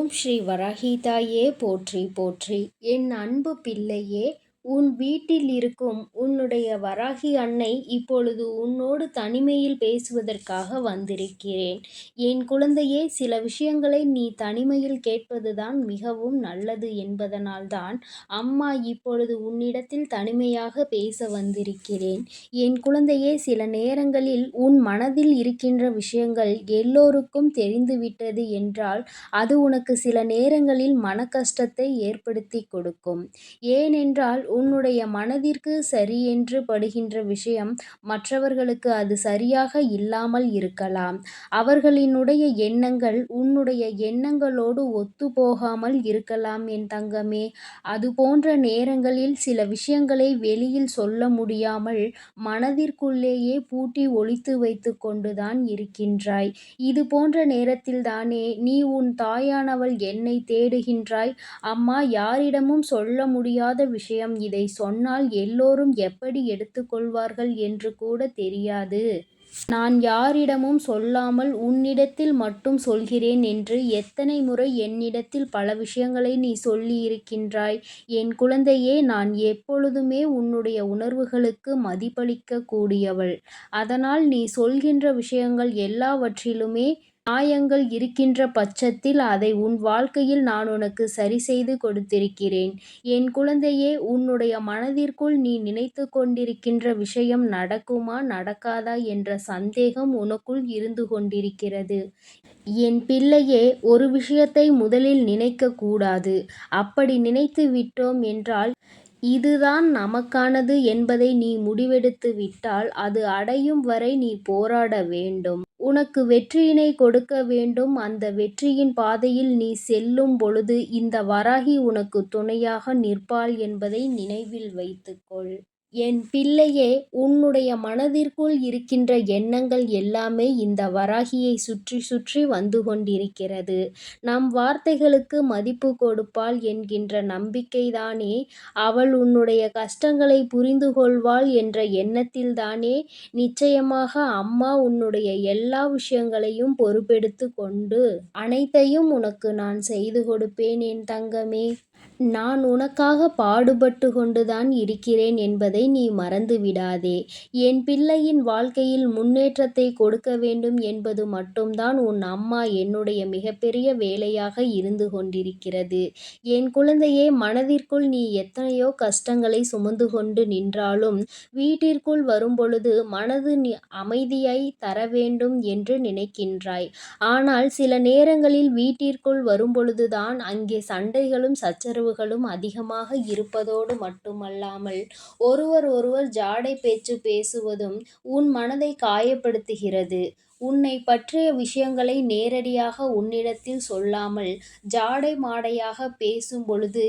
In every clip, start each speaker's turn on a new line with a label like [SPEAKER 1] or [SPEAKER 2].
[SPEAKER 1] ஓம் ஸ்ரீ வராஹிதாயே போற்றி போற்றி. என் அன்பு பிள்ளையே, உன் வீட்டில் இருக்கும் உன்னுடைய வராகி அன்னை இப்பொழுது உன்னோடு தனிமையில் பேசுவதற்காக வந்திருக்கிறேன். என் குழந்தையே, சில விஷயங்களை நீ தனிமையில் கேட்பதுதான் மிகவும் நல்லது என்பதனால்தான் அம்மா இப்பொழுது உன்னிடத்தில் தனிமையாக பேச வந்திருக்கிறேன். என் குழந்தையே, சில நேரங்களில் உன் மனதில் இருக்கின்ற விஷயங்கள் எல்லோருக்கும் தெரிந்துவிட்டது என்றால் அது உனக்கு சில நேரங்களில் மன கஷ்டத்தை ஏற்படுத்தி கொடுக்கும். ஏனென்றால் உன்னுடைய மனதிற்கு சரியென்று படுகின்ற விஷயம் மற்றவர்களுக்கு அது சரியாக இல்லாமல் இருக்கலாம். அவர்களினுடைய எண்ணங்கள் உன்னுடைய எண்ணங்களோடு ஒத்துப்போகாமல் இருக்கலாம் என் தங்கமே. அதுபோன்ற நேரங்களில் சில விஷயங்களை வெளியில் சொல்ல முடியாமல் மனதிற்குள்ளேயே பூட்டி ஒளித்து வைத்து கொண்டுதான் இருக்கின்றாய். இது போன்ற நேரத்தில்தானே நீ உன் தாயானவள் என்னை தேடுகின்றாய். அம்மா, யாரிடமும் சொல்ல முடியாத விஷயம், இதை சொன்னால் எல்லோரும் எப்படி எடுத்துக்கொள்வார்கள் என்று கூட தெரியாது. நான் யாரிடமும் சொல்லாமல் உன்னிடத்தில் மட்டும் சொல்கிறேன் என்று எத்தனை முறை என்னிடத்தில் பல விஷயங்களை நீ சொல்லியிருக்கின்றாய். என் குழந்தையே, நான் எப்பொழுதுமே உன்னுடைய உணர்வுகளுக்கு மதிப்பளிக்க கூடியவள். அதனால் நீ சொல்கின்ற விஷயங்கள் எல்லாவற்றிலுமே நியாயங்கள் இருக்கின்ற பட்சத்தில் அதை உன் வாழ்க்கையில் நான் உனக்கு சரி செய்து கொடுத்திருக்கிறேன். என் குழந்தையே, உன்னுடைய மனதிற்குள் நீ நினைத்து கொண்டிருக்கின்ற விஷயம் நடக்குமா நடக்காதா என்ற சந்தேகம் உனக்குள் இருந்து கொண்டிருக்கிறது. என் பிள்ளையே, ஒரு விஷயத்தை முதலில் நினைக்க கூடாது. அப்படி நினைத்து விட்டோம் என்றால் இதுதான் நமக்கானது என்பதை நீ முடிவெடுத்து விட்டால் அது அடையும் வரை நீ போராட வேண்டும். உனக்கு வெற்றியினை கொடுக்க வேண்டும். அந்த வெற்றியின் பாதையில் நீ செல்லும் பொழுது இந்த வராகி உனக்கு துணையாக நிற்பாள் என்பதை நினைவில் வைத்துக்கொள். என் பிள்ளையே, உன்னுடைய மனதிற்குள் இருக்கின்ற எண்ணங்கள் எல்லாமே இந்த வராகியை சுற்றி சுற்றி வந்து கொண்டிருக்கிறது. நம் வார்த்தைகளுக்கு மதிப்பு கொடுப்பாள் என்கின்ற நம்பிக்கைதானே, அவள் உன்னுடைய கஷ்டங்களை புரிந்து கொள்வாள் என்ற எண்ணத்தில்தானே நிச்சயமாக அம்மா உன்னுடைய எல்லா விஷயங்களையும் பொறுப்பெடுத்து கொண்டு அனைத்தையும் உனக்கு நான் செய்து கொடுப்பேன் என் தங்கமே. நான் உனக்காக பாடுபட்டு கொண்டுதான் இருக்கிறேன் என்பதை நீ மறந்து விடாதே. என் பிள்ளையின் வாழ்க்கையில் முன்னேற்றத்தை கொடுக்க வேண்டும் என்பது மட்டும்தான் உன் அம்மா என்னுடைய மிகப்பெரிய வேலையாக இருந்து கொண்டிருக்கிறது. என் குழந்தையே, மனதிற்குள் நீ எத்தனையோ கஷ்டங்களை சுமந்து கொண்டு நின்றாலும் வீட்டிற்குள் வரும்பொழுது மனது அமைதியை தர வேண்டும் என்று நினைக்கின்றாய். ஆனால் சில நேரங்களில் வீட்டிற்குள் வரும்பொழுதுதான் அங்கே சண்டைகளும் சச்சரவுகளும் அதிகமாக இருப்பதோடு மட்டுமல்லாமல் ஒருவர் ஜாடை பேச்சு பேசுவதும் உன் மனதை காயப்படுத்துகிறது. உன்னை பற்றிய விஷயங்களை நேரடியாக உன்னிடத்தில் சொல்லாமல் ஜாடை மாடையாக பேசும் பொழுது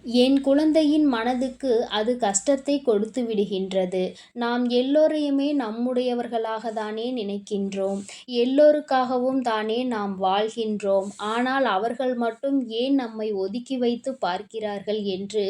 [SPEAKER 1] என் குழந்தையின் மனதுக்கு அது கஷ்டத்தை கொடுத்து விடுகின்றது. நாம் எல்லோரையுமே நம்முடையவர்களாக தானே நினைக்கின்றோம். எல்லோருக்காகவும் தானே நாம் வாழ்கின்றோம். ஆனால் அவர்கள் மட்டும் ஏன் நம்மை ஒதுக்கி வைத்து பார்க்கிறார்கள் என்று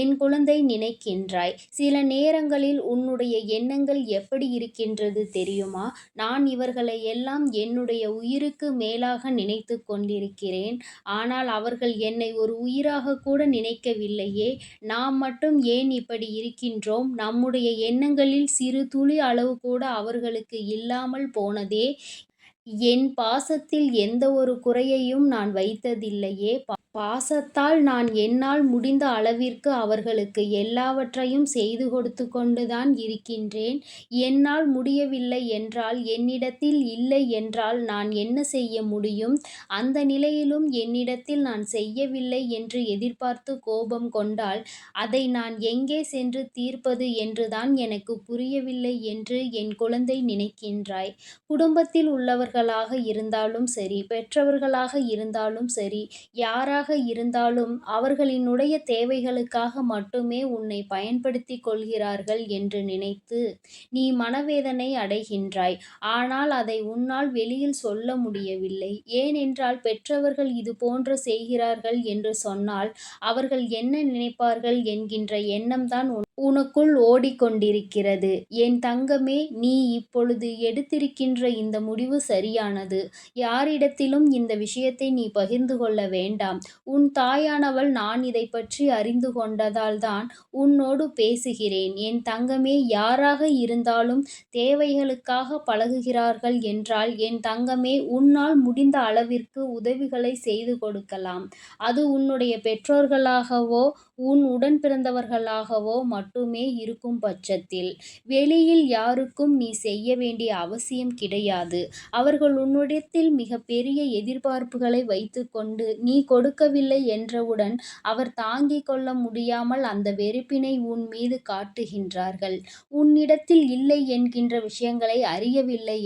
[SPEAKER 1] என் குழந்தை நினைக்கின்றாய். சில நேரங்களில் உன்னுடைய எண்ணங்கள் எப்படி இருக்கின்றது தெரியுமா? நான் இவர்களை எல்லாம் என்னுடைய உயிருக்கு மேலாக நினைத்து கொண்டிருக்கிறேன். ஆனால் அவர்கள் என்னை ஒரு உயிராக கூட நினைக்க இல்லையே. நாம் மட்டும் ஏன் இப்படி இருக்கின்றோம்? நம்முடைய எண்ணங்களில் சிறு துளி அளவு கூட அவர்களுக்கு இல்லாமல் போனதே. என் பாசத்தில் எந்த ஒரு குறையையும் நான் வைத்ததில்லையே. பாசத்தால் நான் என்னால் முடிந்த அளவிற்கு அவர்களுக்கு எல்லாவற்றையும் செய்து கொடுத்து கொண்டுதான் இருக்கின்றேன். என்னால் முடியவில்லை என்றால், என்னிடத்தில் இல்லை என்றால் நான் என்ன செய்ய முடியும்? அந்த நிலையிலும் என்னிடத்தில் நான் செய்யவில்லை என்று எதிர்பார்த்து கோபம் கொண்டால் அதை நான் எங்கே சென்று தீர்ப்பது என்றுதான் எனக்கு புரியவில்லை என்று என் குழந்தை நினைக்கின்றாய். குடும்பத்தில் உள்ளவர்களாக இருந்தாலும் சரி, பெற்றவர்களாக இருந்தாலும் சரி, யாராக இருந்தாலும் அவர்களினுடைய தேவைகளுக்காக மட்டுமே உன்னை பயன்படுத்தி கொள்கிறார்கள் என்று நினைத்து நீ மனவேதனை அடைகின்றாய். ஆனால் அதை உன்னால் வெளியில் சொல்ல முடியவில்லை. ஏனென்றால் பெற்றவர்கள் இது போன்று செய்கிறார்கள் என்று சொன்னால் அவர்கள் என்ன நினைப்பார்கள் என்கின்ற எண்ணம்தான் உனக்குள் ஓடிக்கொண்டிருக்கிறது. என் தங்கமே, நீ இப்பொழுது எடுத்திருக்கின்ற இந்த முடிவு சரியானது. யாரிடத்திலும் இந்த விஷயத்தை நீ பகிர்ந்து கொள்ள வேண்டாம். உன் தாயானவள் நான் இதைப் பற்றி அறிந்து கொண்டதால்தான் உன்னோடு பேசுகிறேன். என் தங்கமே, யாராக இருந்தாலும் தேவைகளுக்காக பழகுகிறார்கள் என்றால் என் தங்கமே, உன்னால் முடிந்த அளவிற்கு உதவிகளை செய்து கொடுக்கலாம். அது உன்னுடைய பெற்றோர்களாகவோ உன் உடன் பிறந்தவர்களாகவோ மட்டுமே இருக்கும் பட்சத்தில். வெளியில் யாருக்கும் நீ செய்ய வேண்டிய அவசியம் கிடையாது. அவர்கள் உன்னிடத்தில் மிகப்பெரிய எதிர்பார்ப்புகளை வைத்துக்கொண்டு நீ கொடுக்கவில்லை என்றவுடன் அவர் தாங்கிக் கொள்ள முடியாமல் அந்த வெறுப்பினை உன் மீது காட்டுகின்றார்கள். உன்னிடத்தில் இல்லை என்கின்ற விஷயங்களை அறியவில்லை.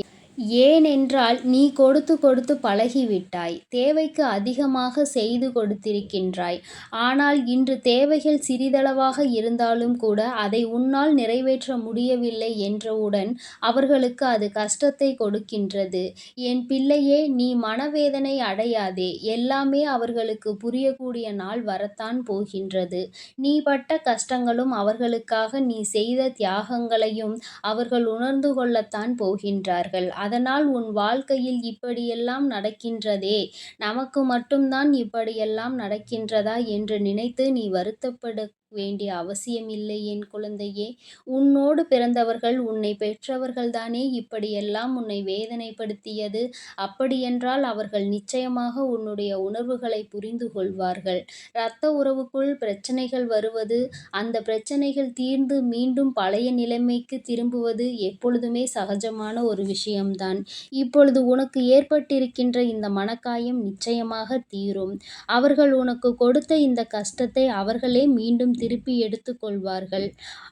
[SPEAKER 1] ஏனென்றால் நீ கொடுத்து கொடுத்து பழகிவிட்டாய். தேவைக்கு அதிகமாக செய்து கொடுத்திருக்கின்றாய். ஆனால் இன்று தேவைகள் சிறிதளவாக இருந்தாலும் கூட அதை உன்னால் நிறைவேற்ற முடியவில்லை என்றவுடன் அவர்களுக்கு அது கஷ்டத்தை கொடுக்கின்றது. என் பிள்ளையே, நீ மனவேதனை அடையாதே. எல்லாமே அவர்களுக்கு புரியக்கூடிய நாள் வரத்தான் போகின்றது. நீ பட்ட கஷ்டங்களும் அவர்களுக்காக நீ செய்த தியாகங்களையும் அவர்கள் உணர்ந்து கொள்ளத்தான் போகின்றார்கள். அதனால் உன் வாழ்க்கையில் இப்படியெல்லாம் நடக்கின்றதே, நமக்கு மட்டும்தான் இப்படியெல்லாம் நடக்கின்றதா என்று நினைத்து நீ வருத்தப்பட வேண்டிய அவசியமில்லை என் குழந்தையே. உன்னோடு பிறந்தவர்கள், உன்னை பெற்றவர்கள்தானே இப்படியெல்லாம் உன்னை வேதனைப்படுத்தியது. அப்படியென்றால் அவர்கள் நிச்சயமாக உன்னுடைய உணர்வுகளை புரிந்து கொள்வார்கள். இரத்த உறவுக்குள் பிரச்சனைகள் வருவது, அந்த பிரச்சனைகள் தீர்ந்து மீண்டும் பழைய நிலைமைக்கு திரும்புவது எப்பொழுதுமே சகஜமான ஒரு விஷயம்தான். இப்பொழுது உனக்கு ஏற்பட்டிருக்கின்ற இந்த மனக்காயம் நிச்சயமாக தீரும். அவர்கள் உனக்கு கொடுத்த இந்த கஷ்டத்தை அவர்களே மீண்டும் திருப்பி எடுத்துக் கொள்வார்கள்.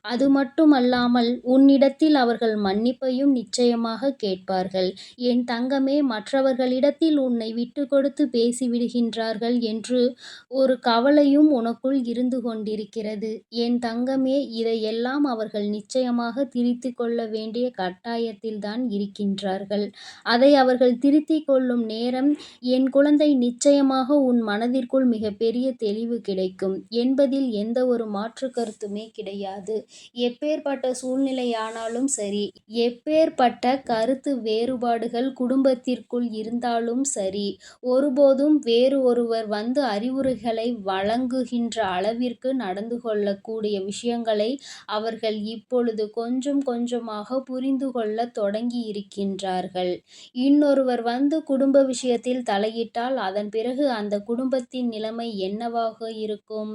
[SPEAKER 1] அது மட்டுமல்லாமல் உன்னிடத்தில் அவர்கள் மன்னிப்பையும் நிச்சயமாக கேட்பார்கள். என் தங்கமே, மற்றவர்களிடத்தில் உன்னை விட்டு கொடுத்து பேசிவிடுகின்றார்கள் என்று ஒரு கவலையும் உனக்குள் இருந்து கொண்டிருக்கிறது. என் தங்கமே, இதையெல்லாம் அவர்கள் நிச்சயமாக திருத்திக் கொள்ள வேண்டிய கட்டாயத்தில்தான் இருக்கின்றார்கள். அதை அவர்கள் திருத்திக் கொள்ளும் நேரம் என் குழந்தை, நிச்சயமாக உன் மனதிற்குள் மிகப்பெரிய தெளிவு கிடைக்கும் என்பதில் எந்த ஒரு மாற்று கருத்துமே கிடையாது. எப்பேற்பட்ட சூழ்நிலையானாலும் சரி, எப்பேற்பட்ட கருத்து வேறுபாடுகள் குடும்பத்திற்குள் இருந்தாலும் சரி, ஒருபோதும் வேறு ஒருவர் வந்து அறிவுரைகளை வழங்குகின்ற அளவிற்கு நடந்து கொள்ளக்கூடிய விஷயங்களை அவர்கள் இப்பொழுது கொஞ்சம் கொஞ்சமாக புரிந்து கொள்ளத் தொடங்கி இருக்கின்றார்கள். இன்னொருவர் வந்து குடும்ப விஷயத்தில் தலையிட்டால் அதன் பிறகு அந்த குடும்பத்தின் நிலைமை என்னவாக இருக்கும்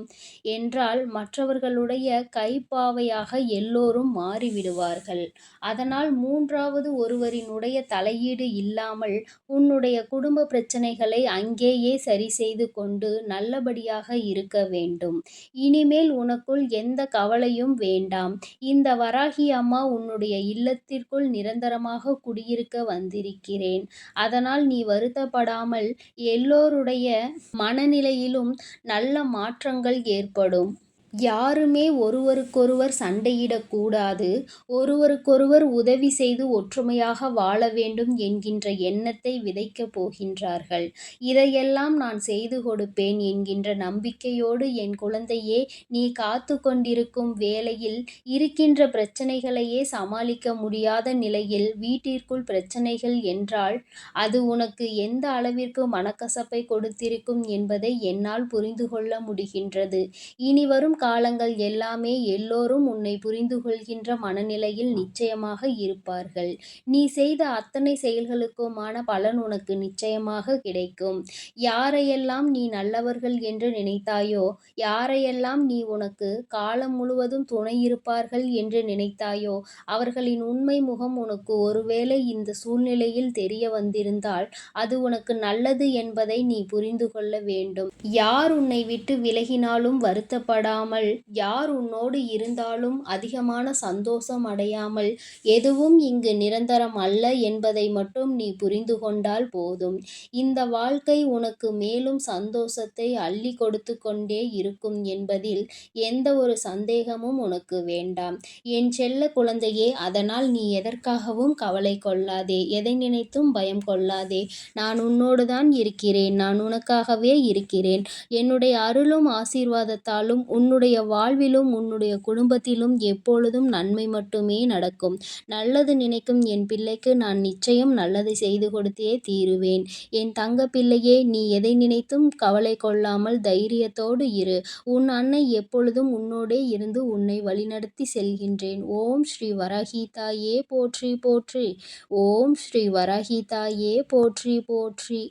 [SPEAKER 1] என்றால், மற்றவர்களுடைய கைப்பாவையாக எல்லோரும் மாறிவிடுவார்கள். அதனால் மூன்றாவது ஒருவரினுடைய தலையீடு இல்லாமல் உன்னுடைய குடும்ப பிரச்சனைகளை அங்கேயே சரி செய்து கொண்டு நல்லபடியாக இருக்க வேண்டும். இனிமேல் உனக்குள் எந்த கவலையும் வேண்டாம். இந்த வராகி அம்மா உன்னுடைய இல்லத்திற்குள் நிரந்தரமாக குடியிருக்க வந்திருக்கிறேன். அதனால் நீ வருத்தப்படாமல் எல்லோருடைய மனநிலையிலும் நல்ல மாற்றங்கள் ஏற்படும். யாருமே ஒருவருக்கொருவர் சண்டையிடக்கூடாது. ஒருவருக்கொருவர் உதவி செய்து ஒற்றுமையாக வாழ வேண்டும் என்கின்ற எண்ணத்தை விதைக்கப் போகின்றார்கள். இதையெல்லாம் நான் செய்து கொடுப்பேன் என்கின்ற நம்பிக்கையோடு என் குழந்தையே, நீ காத்து கொண்டிருக்கும் வேளையில் இருக்கின்ற பிரச்சனைகளையே சமாளிக்க முடியாத நிலையில் வீட்டிற்குள் பிரச்சனைகள் என்றால் அது உனக்கு எந்த அளவிற்கு மனக்கசப்பை கொடுத்திருக்கும் என்பதை என்னால் புரிந்து கொள்ள முடிகின்றது. இனிவரும் காலங்கள் எல்லாமே எல்லோரும் உன்னை புரிந்து கொள்கின்ற மனநிலையில் நிச்சயமாக இருப்பார்கள். நீ செய்த அத்தனை செயல்களுக்குமான பலன் உனக்கு நிச்சயமாக கிடைக்கும். யாரையெல்லாம் நீ நல்லவர்கள் என்று நினைத்தாயோ, யாரையெல்லாம் நீ உனக்கு காலம் முழுவதும் துணை இருப்பார்கள் என்று நினைத்தாயோ, அவர்களின் உண்மை முகம் உனக்கு ஒருவேளை இந்த சூழ்நிலையில் தெரிய வந்திருந்தால் அது உனக்கு நல்லது என்பதை நீ புரிந்து கொள்ள வேண்டும். யார் உன்னை விட்டு விலகினாலும் வருத்தப்படாமல், யார் உன்னோடு இருந்தாலும் அதிகமான சந்தோஷம் அடையாமல், எதுவும் இங்கு நிரந்தரம் அல்ல என்பதை மட்டும் நீ புரிந்து கொண்டால் போதும். இந்த வாழ்க்கை உனக்கு மேலும் சந்தோஷத்தை அள்ளி கொடுத்து கொண்டே இருக்கும் என்பதில் எந்த ஒரு சந்தேகமும் உனக்கு வேண்டாம். என் செல்ல குழந்தையே, அதனால் நீ எதற்காகவும் கவலை கொள்ளாதே. எதை நினைத்தும் பயம் கொள்ளாதே. நான் உன்னோடுதான் இருக்கிறேன். நான் உனக்காகவே இருக்கிறேன். என்னுடைய அருளும் ஆசீர்வாதத்தாலும் உன்னுடைய உன்னுடைய வாழ்விலும் உன்னுடைய குடும்பத்திலும் எப்பொழுதும் நன்மை மட்டுமே நடக்கும். நல்லது நினைக்கும் என் பிள்ளைக்கு நான் நிச்சயம் நல்லதை செய்து கொடுத்தே தீருவேன். என் தங்க பிள்ளையே, நீ எதை நினைத்தும் கவலை கொள்ளாமல் தைரியத்தோடு இரு. உன் அன்னை எப்பொழுதும் உன்னோடே இருந்து உன்னை வழிநடத்தி செல்கின்றேன். ஓம் ஸ்ரீ வராகி தாயே போற்றி போற்றி. ஓம் ஸ்ரீ வராகி தாயே போற்றி போற்றி.